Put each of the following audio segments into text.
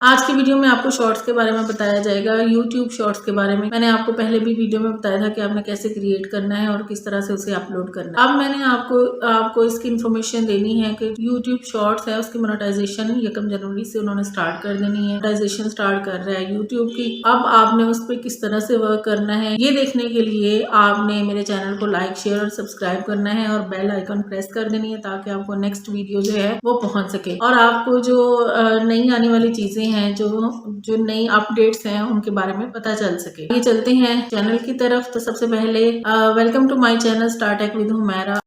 आज की वीडियो में आपको शॉर्ट्स के बारे में बताया जाएगा, यूट्यूब शॉर्ट्स के बारे में। मैंने आपको पहले भी वीडियो में बताया था कि आपने कैसे क्रिएट करना है और किस तरह से उसे अपलोड करना है। अब मैंने आपको इसकी इन्फॉर्मेशन देनी है कि यूट्यूब शॉर्ट्स है उसकी मोनेटाइजेशन 1 जनवरी से उन्होंने स्टार्ट कर देनी है। मोनेटाइजेशन स्टार्ट कर रहा है यूट्यूब की। अब आपने उस पर किस तरह से वर्क करना है ये देखने के लिए आपने मेरे चैनल को लाइक, शेयर और सब्सक्राइब करना है और बेल आइकन प्रेस कर देनी है ताकि आपको नेक्स्ट वीडियो जो है वो पहुंच सके और आपको जो नई आने वाली चीजें हैं, जो नई अपडेट्स हैं उनके बारे में पता चल सके। ये चलते हैं चैनल की तरफ। तो सबसे पहले welcome to my channel start tech with Humaira.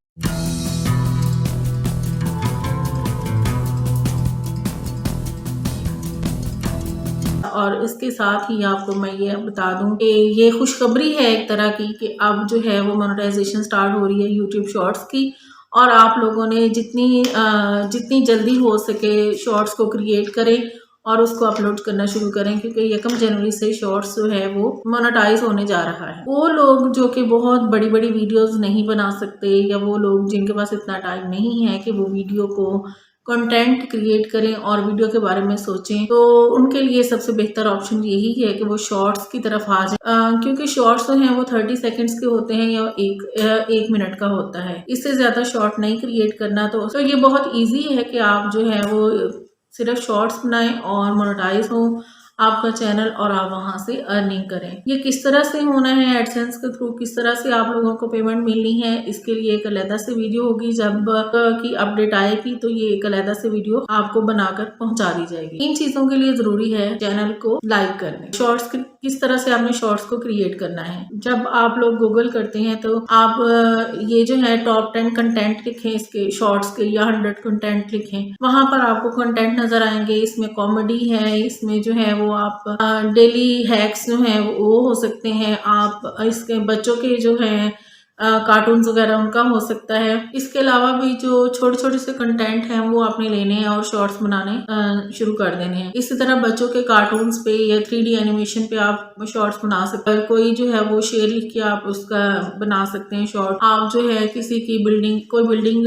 और इसके साथ ही आपको मैं ये बता दूं कि ये खुशखबरी है एक तरह की कि अब जो है वो मोनेटाइजेशन स्टार्ट हो रही है यूट्यूब शॉर्ट्स की। और आप लोगों ने जितनी जल्दी हो सके शॉर्ट्स को क्रिएट करें और उसको अपलोड करना शुरू करें, क्योंकि 1 जनवरी से शॉर्ट्स जो है वो मोनेटाइज होने जा रहा है। वो लोग जो कि बहुत बड़ी बड़ी वीडियोस नहीं बना सकते या वो लोग जिनके पास इतना टाइम नहीं है कि वो वीडियो को कंटेंट क्रिएट करें और वीडियो के बारे में सोचें, तो उनके लिए सबसे बेहतर ऑप्शन यही है कि वो शॉर्ट्स की तरफ आ जाए, क्योंकि शॉर्ट्स जो हैं वो 30 सेकंड्स के होते हैं या एक मिनट का होता है। इससे ज्यादा शॉर्ट नहीं क्रिएट करना। तो ये बहुत ईजी है कि आप जो है वो सिर्फ शॉर्ट्स बनाएं और मोनेटाइज हो आपका चैनल और आप वहां से अर्निंग करें। ये किस तरह से होना है एडसेंस के थ्रू, किस तरह से आप लोगों को पेमेंट मिलनी है, इसके लिए एक अलग से वीडियो होगी। जब की अपडेट आएगी तो ये एक अलग से वीडियो आपको बनाकर पहुंचा दी जाएगी। इन चीजों के लिए जरूरी है चैनल को लाइक करने। शॉर्ट्स किस तरह से आपने शॉर्ट्स को क्रिएट करना है, जब आप लोग गूगल करते हैं तो आप ये जो है टॉप 10 कंटेंट लिखें इसके शॉर्ट्स के या 100 कंटेंट लिखें, वहां पर आपको कंटेंट नजर आएंगे। इसमें कॉमेडी है, इसमें जो है वो आप डेली हैक्स जो है वो हो सकते हैं, आप इसके बच्चों के जो है कार्टून्स वगैरह उनका हो सकता है। इसके अलावा भी जो छोटे छोटे से कंटेंट हैं वो आपने लेने हैं और शॉर्ट्स बनाने शुरू कर देने हैं। इसी तरह बच्चों के कार्टून्स पे या 3D एनिमेशन पे आप शॉर्ट्स बना सकते हैं। कोई जो है वो शेर लिख के आप उसका बना सकते हैं शॉर्ट। आप जो है किसी की कोई बिल्डिंग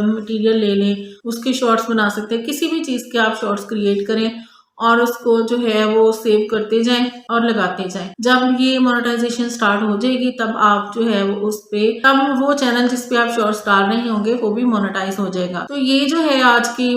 मटीरियल ले लें, उसके शॉर्ट्स बना सकते हैं। किसी भी चीज के आप शॉर्ट्स क्रिएट करें और उसको जो है वो सेव करते जाएं और लगाते जाएं। जब ये मोनेटाइजेशन स्टार्ट हो जाएगी तब आप जो है वो तब वो चैनल जिस पे आप शॉर्ट्स डाल रहे होंगे वो भी मोनेटाइज हो जाएगा। तो ये जो है आज की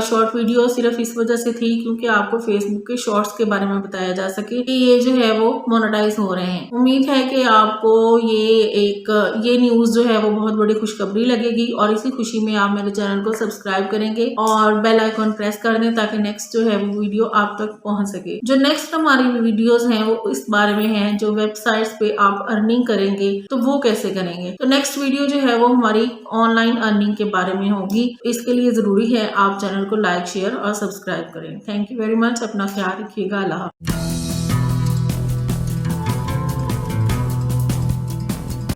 शॉर्ट वीडियो सिर्फ इस वजह से थी क्योंकि आपको फेसबुक के शॉर्ट्स के बारे में बताया जा सके कि ये जो है वो मोनेटाइज हो रहे हैं। उम्मीद है कि आपको ये न्यूज जो है वो बहुत बड़ी खुशखबरी लगेगी और इसी खुशी में आप मेरे चैनल को सब्सक्राइब करेंगे और बेल आइकन प्रेस कर दें ताकि नेक्स्ट जो है वो वीडियो आप तक पहुंच सके। जो नेक्स्ट हमारी वीडियोस हैं वो इस बारे में हैं, जो वेबसाइट्स पे आप अर्निंग करेंगे तो वो कैसे करेंगे। तो नेक्स्ट वीडियो जो है वो हमारी ऑनलाइन अर्निंग के बारे में होगी। इसके लिए जरूरी है आप चैनल को लाइक, शेयर और सब्सक्राइब करें। Thank you very much. अपना ख्याल रखिएगा। अल्लाह हाफ़िज़।